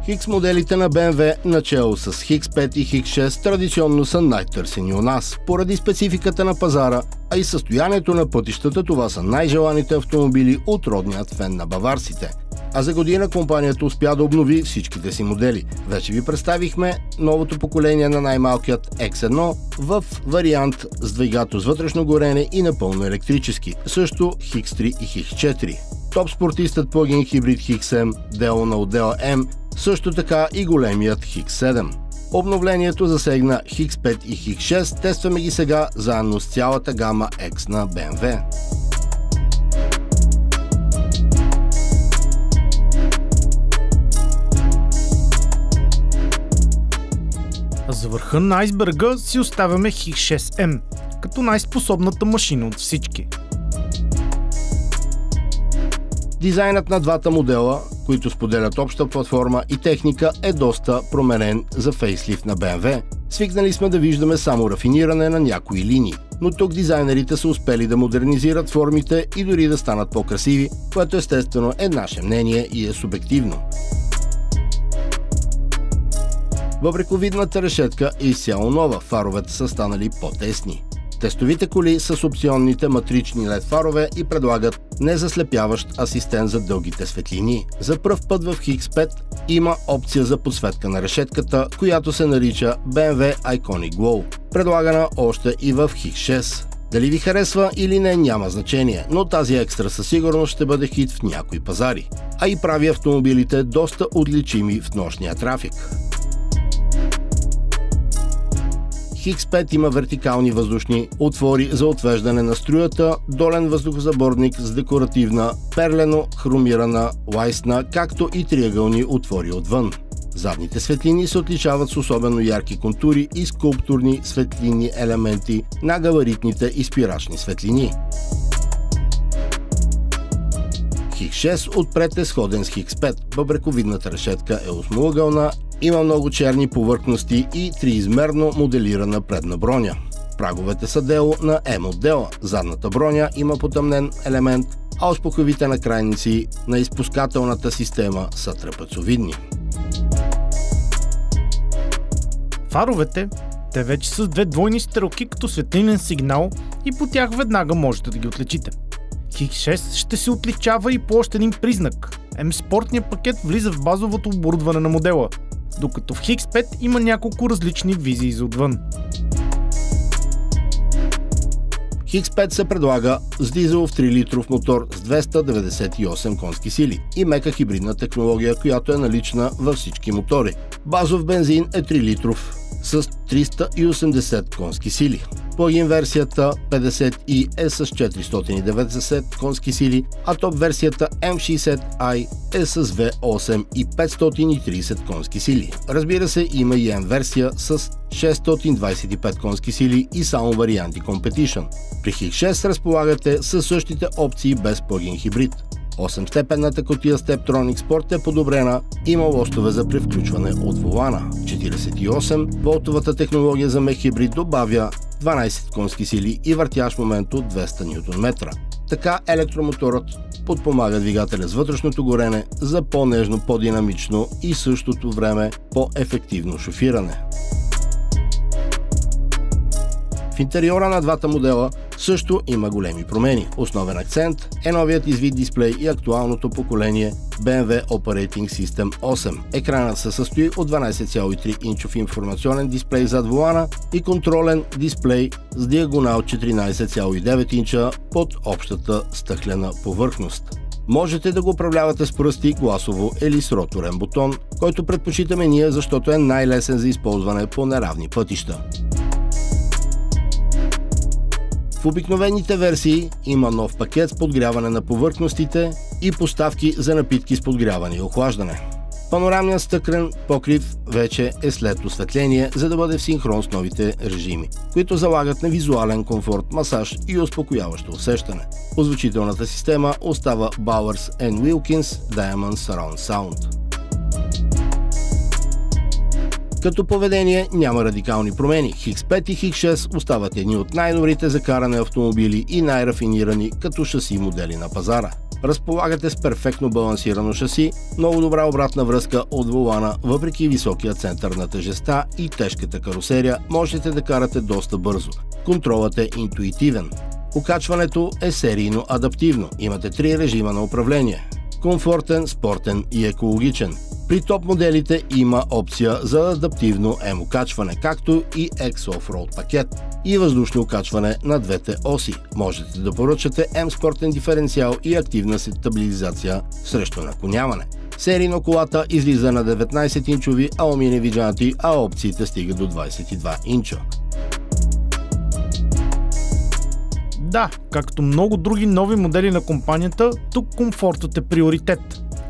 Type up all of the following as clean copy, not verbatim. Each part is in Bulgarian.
X моделите на BMW, начало с X5 и X6, традиционно са най-търсени у нас. Поради спецификата на пазара, а и състоянието на пътищата, това са най-желаните автомобили от родният фен на баварците. А за година компанията успя да обнови всичките си модели. Вече ви представихме новото поколение на най-малкият X1 в вариант с двигател с вътрешно горене и напълно електрически. Също X3 и X4. Топ спортистът плагин хибрид XM, дело на отдела M, също така и големият X7. Обновлението засегна X5 и X6, тестваме ги сега заедно с цялата гама X на BMW. За върха на айсберга си оставяме X6M, като най-способната машина от всички. Дизайнът на двата модела, които споделят обща платформа и техника, е доста променен за фейслифт на BMW. Свикнали сме да виждаме само рафиниране на някои линии, но тук дизайнерите са успели да модернизират формите и дори да станат по-красиви, което естествено е наше мнение и е субективно. Бъбрековидната решетка е изцяло нова, фаровете са станали по-тесни. Тестовите коли са с опционните матрични LED фарове и предлагат незаслепяващ асистент за дългите светлини. За пръв път в X5 има опция за подсветка на решетката, която се нарича BMW Iconic Glow, предлагана още и в X6. Дали ви харесва или не, няма значение, но тази екстра със сигурност ще бъде хит в някои пазари, а и прави автомобилите доста отличими в нощния трафик. X5 има вертикални въздушни отвори за отвеждане на струята, долен въздухозаборник с декоративна, перлено-хромирана лайсна, както и триъгълни отвори отвън. Задните светлини се отличават с особено ярки контури и скулптурни светлинни елементи на габаритните и спирачни светлини. X6 отпред е сходен с X5. Бъбрековидната решетка е осмоъгълна, има много черни повърхности и триизмерно моделирана предна броня. Праговете са дело на M отдела. Задната броня има потъмнен елемент, а успокоите накрайници на изпускателната система са трапецовидни. Фаровете, те вече са с две двойни стрелки като светлинен сигнал и по тях веднага можете да ги отличите. X6 ще се отличава и по още един признак. M-спортният пакет влиза в базовото оборудване на модела, докато в X5 има няколко различни визии за отвън. X5 се предлага с дизелов 3-литров мотор с 298 конски сили и мека хибридна технология, която е налична във всички мотори. Базов бензин е 3-литров с 380 конски сили. Плагин версията 50i е с 490 конски сили, а топ версията M60i е с V8 и 530 конски сили. Разбира се, има и M версия с 625 конски сили и само варианти Competition. При X6 разполагате със същите опции без плагин хибрид. 8-степенната кутия Steptronic Sport е подобрена, има лостове за превключване от волана. 48-волтовата технология за мек хибрид добавя 12 конски сили и въртящ момент от 200 Нм. Така електромоторът подпомага двигателя с вътрешното горене за по-нежно, по-динамично и същото време по-ефективно шофиране. В интериора на двата модела също има големи промени. Основен акцент е новият извид дисплей и актуалното поколение BMW Operating System 8. Екранът се състои от 12,3 инчов информационен дисплей зад волана и контролен дисплей с диагонал 14,9 инча под общата стъклена повърхност. Можете да го управлявате с пръсти, гласово или с роторен бутон, който предпочитаме ние, защото е най-лесен за използване по неравни пътища. В обикновените версии има нов пакет с подгряване на повърхностите и поставки за напитки с подгряване и охлаждане. Панорамният стъклен покрив вече е след осветление, за да бъде в синхрон с новите режими, които залагат на визуален комфорт, масаж и успокояващо усещане. Озвучителната система остава Bowers & Wilkins Diamond Surround Sound. Като поведение няма радикални промени. X5 и X6 остават едни от най-добрите за каране автомобили и най-рафинирани като шаси модели на пазара. Разполагате с перфектно балансирано шаси, много добра обратна връзка от волана, въпреки високия център на тежестта и тежката карусерия, можете да карате доста бързо. Контролът е интуитивен. Покачването е серийно адаптивно. Имате 3 режима на управление: комфортен, спортен и екологичен. При топ моделите има опция за адаптивно М-качване, както и X-Offroad пакет и въздушно качване на двете оси. Можете да поръчате М-спортен диференциал и активна стабилизация срещу наклоняване. Серийно колата излиза на 19-инчови алуминиеви джанти, а опциите стигат до 22 инча. Да, както много други нови модели на компанията, тук комфортът е приоритет.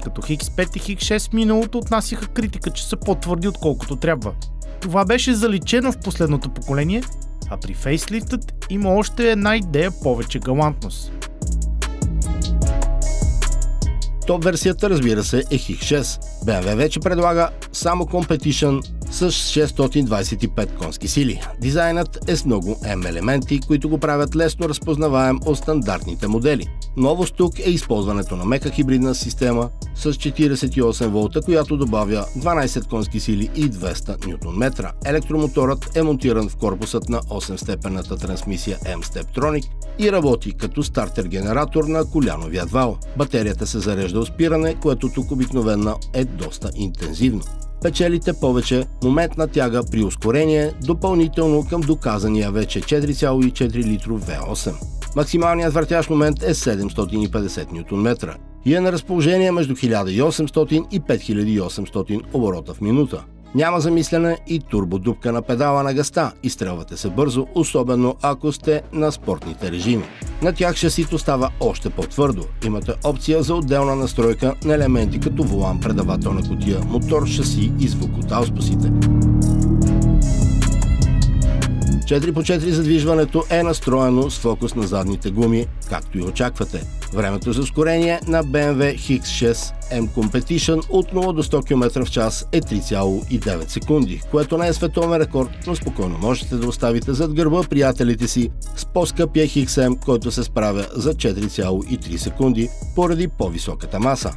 Като X5 и X6 миналото отнасяха критика, че са по-твърди отколкото трябва. Това беше заличено в последното поколение, а при фейслифтът има още една идея повече галантност. Топ версията, разбира се, е X6. BMW вече предлага само Competition с 625 конски сили. Дизайнът е с много M елементи, които го правят лесно разпознаваем от стандартните модели. Новост тук е използването на мека хибридна система с 48 волта, която добавя 12 конски сили и 200 Нм. Електромоторът е монтиран в корпусът на 8-степенната трансмисия M-Steptronic и работи като стартер-генератор на коляновия вал. Батерията се зарежда от спиране, което тук обикновено е доста интензивно. Печелите повече момент на тяга при ускорение, допълнително към доказания вече 4,4 литров V8. Максималният въртящ момент е 750 Нм и е на разположение между 1800 и 5800 оборота в минута. Няма замислене и турбодупка на педала на газта, изстрелвате се бързо, особено ако сте на спортните режими. На тях шасито става още по-твърдо. Имате опция за отделна настройка на елементи като волан, предавателна кутия, мотор, шаси и звук от ауспусите. 4x4 задвижването е настроено с фокус на задните гуми, както и очаквате. Времето за ускорение на BMW X6 M Competition от 0 до 100 км в час е 3,9 секунди, което не е световен рекорд, но спокойно можете да оставите зад гърба приятелите си с по-скъпия XM, който се справя за 4,3 секунди поради по-високата маса.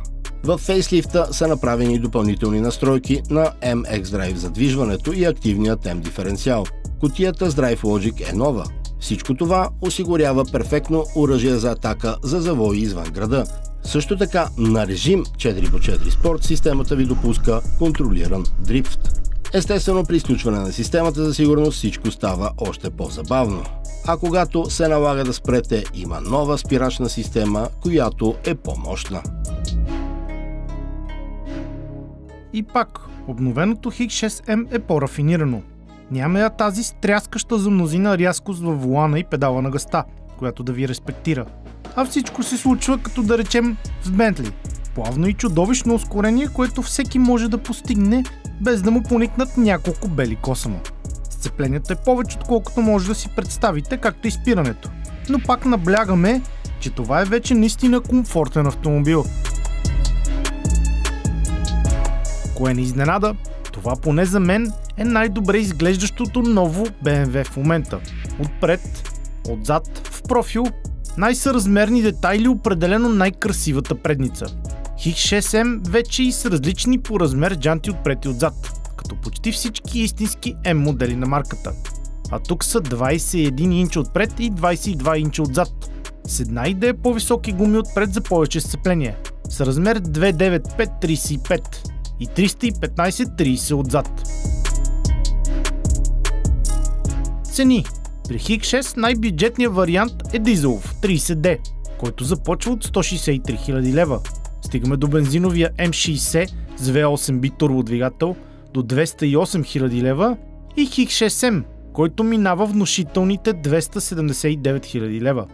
В фейслифта са направени допълнителни настройки на M-X-Drive задвижването и активният M-диференциал. Кутията с Drive Logic е нова. Всичко това осигурява перфектно оръжие за атака за завои извън града. Също така на режим 4x4 спорт системата ви допуска контролиран дрифт. Естествено, при изключване на системата за сигурност всичко става още по-забавно. А когато се налага да спрете, има нова спирачна система, която е по-мощна. И пак, обновеното X6M е по-рафинирано. Няма я тази стряскаща за мнозина рязкост във волана и педала на газта, която да ви респектира. А всичко се случва като да речем в Бентли. Плавно и чудовищно ускорение, което всеки може да постигне, без да му поникнат няколко бели косама. Сцеплението е повече отколкото може да си представите, както и спирането. Но пак наблягаме, че това е вече наистина комфортен автомобил. Кое не изненада? Това поне за мен е най-добре изглеждащото ново BMW в момента. Отпред, отзад, в профил, най-съразмерни детайли, определено най-красивата предница. X6M вече и с различни по размер джанти отпред и отзад, като почти всички истински M модели на марката. А тук са 21 инча отпред и 22 инча отзад. С една идея по-високи гуми отпред за повече сцепление, с размер 295-35 и 315-30 отзад. Цени. При X6 най-бюджетният вариант е дизелов 30D, който започва от 163 000 лева. Стигаме до бензиновия M60 с V8 битурбодвигател до 208 000 лева и X6M, който минава внушителните 279 000 лева.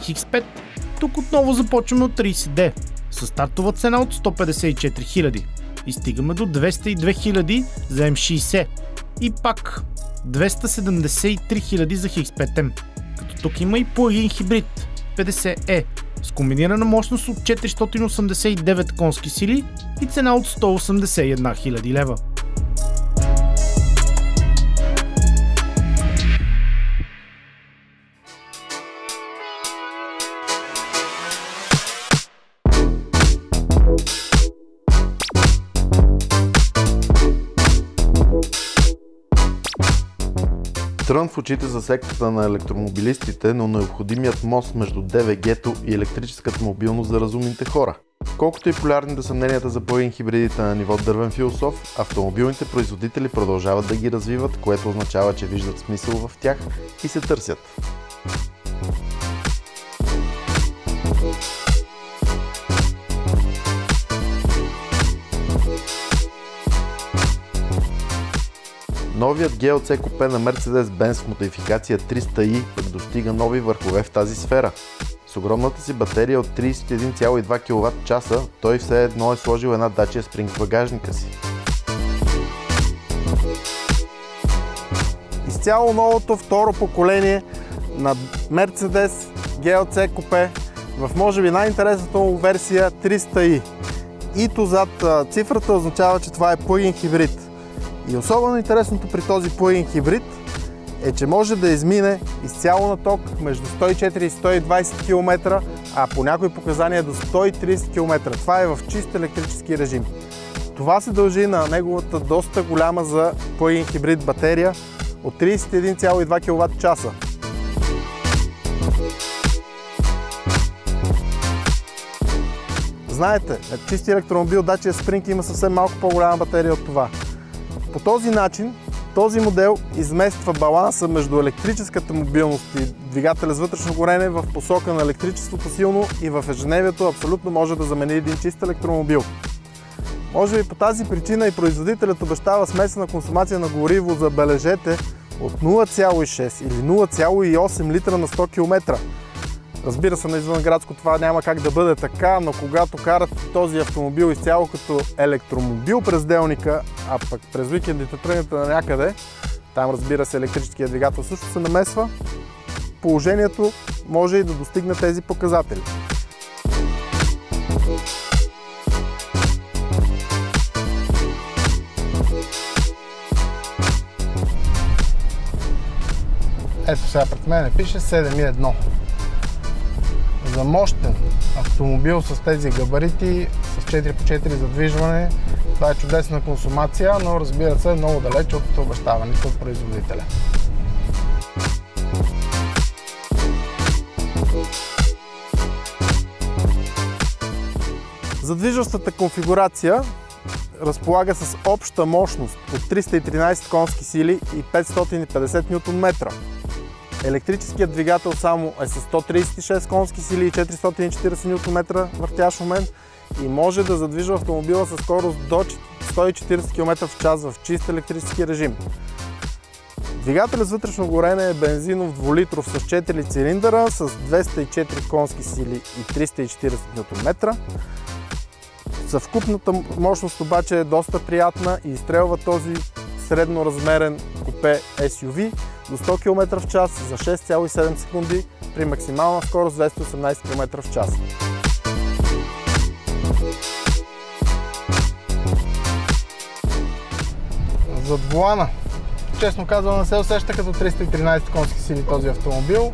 X5. Тук отново започваме от 30D, с стартова цена от 154 000 и стигаме до 202 000 за M60 и пак 273 000 за X5M, като тук има и по-един хибрид 50E, с комбинирана мощност от 489 конски сили и цена от 181 000 лева. Трън в очите за сектата на електромобилистите, но необходимият мост между ДВГ-то и електрическата мобилност за разумните хора. Колкото и полярни да са мненията за плъгин хибридите на ниво дървен философ, автомобилните производители продължават да ги развиват, което означава, че виждат смисъл в тях и се търсят. Новият GLC купе на Mercedes-Benz в модификация 300i пък достига нови върхове в тази сфера. С огромната си батерия от 31,2 кВт, той все едно е сложил една Dacia Spring в багажника си. Изцяло новото второ поколение на Mercedes GLC купе в може би най-интересната му версия 300i. И-то зад цифрата означава, че това е плъгин хибрид. И особено интересното при този плъгин хибрид е, че може да измине изцяло на ток между 104 и 120 км, а по някои показания до 130 км. Това е в чист електрически режим. Това се дължи на неговата доста голяма за плъгин хибрид батерия от 31,2 кВт. Знаете, чисти електромобил Dacia Spring има съвсем малко по-голяма батерия от това. По този начин, този модел измества баланса между електрическата мобилност и двигателя с вътрешно горене в посока на електричеството силно и в ежедневието абсолютно може да замени един чист електромобил. Може би по тази причина и производителят обещава смесена консумация на гориво, забележете, от 0,6 или 0,8 литра на 100 км. Разбира се, на извънградско това няма как да бъде така, но когато карате този автомобил изцяло като електромобил през делника, а пък през уикендите тръгнете на някъде, там разбира се електрическият двигател също се намесва, положението може и да достигне тези показатели. Ето сега пред мен пише 7.1. За мощен автомобил с тези габарити, с 4x4 задвижване, това е чудесна консумация, но разбира се много далеч от обещаването от производителя. Задвижващата конфигурация разполага с обща мощност от 313 конски сили и 550 Нм. Електрическият двигател само е с 136 конски сили и 440 Нм въртящ момент и може да задвижва автомобила със скорост до 140 км в час в чист електрически режим. Двигателят с вътрешно горене е бензинов 2-литров с 4 цилиндъра с 204 конски сили и 340 Нм. Съвкупната мощност обаче е доста приятна и изстрелва този средноразмерен купе SUV до 100 км в час за 6,7 секунди при максимална скорост 218 км в час. Зад волана, честно казвам, не се усеща като 313 конски сили този автомобил.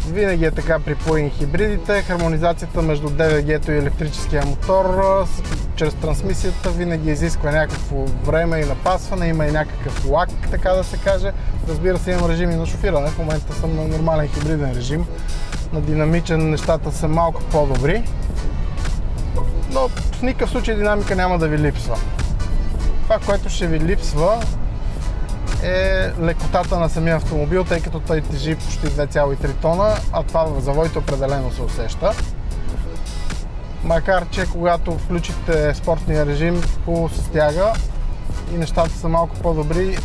Винаги е така при плъгин хибридите. Хармонизацията между ДВГ-то и електрическия мотор чрез трансмисията винаги изисква някакво време и напасване, има и някакъв лак, така да се каже. Разбира се, имам режими на шофиране. В момента съм на нормален хибриден режим. На динамичен нещата са малко по-добри. Но в никакъв случай динамика няма да ви липсва. Това, което ще ви липсва, е лекотата на самия автомобил, тъй като той тежи почти 2,3 тона, а това в завоите определено се усеща. Макар че когато включите спортния режим, хубаво се стяга и нещата са малко по-добри.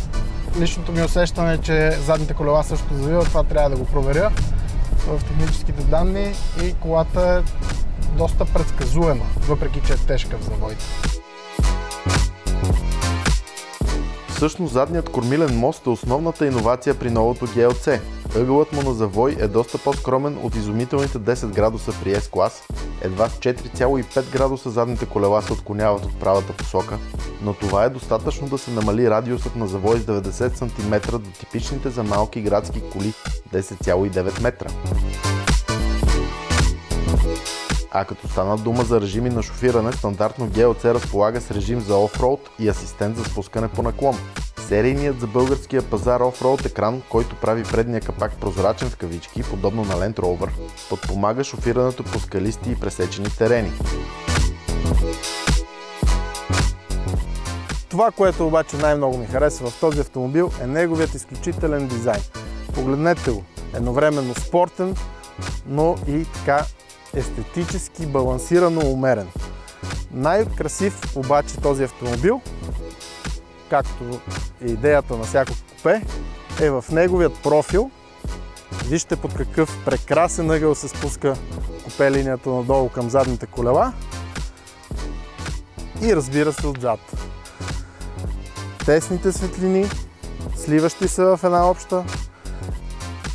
Личното ми усещане е, че задните колела също завиват, това трябва да го проверя в техническите данни и колата е доста предсказуема, въпреки че е тежка в завоите. Всъщност задният кормилен мост е основната иновация при новото GLC. Ъгълът му на завой е доста по-скромен от изумителните 10 градуса при S-клас, едва с 4,5 градуса задните колела се отклоняват от правата посока, но това е достатъчно да се намали радиусът на завой с 90 см до типичните за малки градски коли 10,9 метра. А като стана дума за режими на шофиране, стандартно GLC разполага с режим за офроуд и асистент за спускане по наклон. Серийният за българския пазар офроуд екран, който прави предния капак прозрачен в кавички, подобно на Land Rover, подпомага шофирането по скалисти и пресечени терени. Това, което обаче най-много ми харесва в този автомобил, е неговият изключителен дизайн. Погледнете го, едновременно спортен, но и така естетически балансирано умерен. Най-красив обаче този автомобил, както е идеята на всяко купе, е в неговият профил. Вижте под какъв прекрасен ъгъл се спуска купе линията надолу към задните колела и разбира се отзад. Тесните светлини, сливащи се в една обща,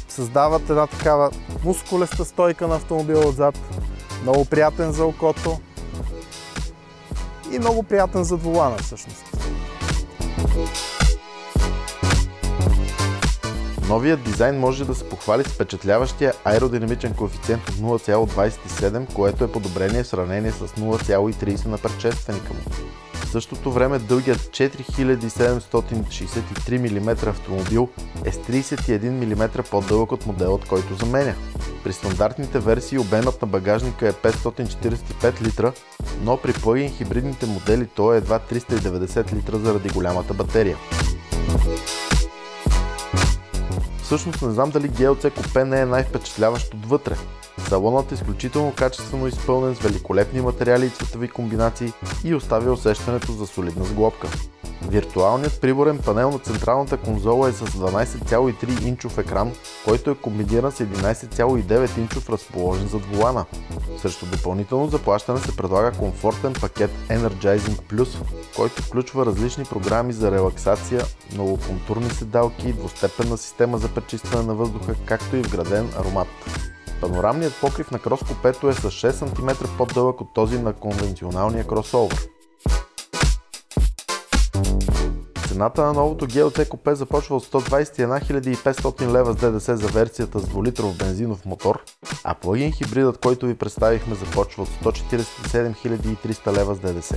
създават една такава мускулеста стойка на автомобила отзад, много приятен за окото и много приятен зад волана всъщност. Новият дизайн може да се похвали с впечатляващия аеродинамичен коефициент от 0,27, което е подобрение в сравнение с 0,30 на предшественика му. В същото време дългият 4763 мм автомобил е с 31 мм по-дълъг от моделът, който заменя. При стандартните версии обемът на багажника е 545 литра, но при плъгин хибридните модели той е едва 390 литра заради голямата батерия. Всъщност не знам дали GLC купе не е най-впечатляващ отвътре. Салонът е изключително качествено изпълнен с великолепни материали и цветови комбинации и оставя усещането за солидна сглобка. Виртуалният приборен панел на централната конзола е с 12,3 инчов екран, който е комбиниран с 11,9 инчов разположен зад волана. Срещу допълнително заплащане се предлага комфортен пакет Energizing Plus, който включва различни програми за релаксация, многоконтурни седалки, двустепенна система за пречистване на въздуха, както и вграден аромат. Панорамният покрив на крос купето е с 6 см по-дълъг от този на конвенционалния кросовър. Цената на новото GLC купе започва от 121 500 лева с ДДС за версията с 2-литров бензинов мотор, а плъгин хибридът, който ви представихме, започва от 147 300 лева с ДДС.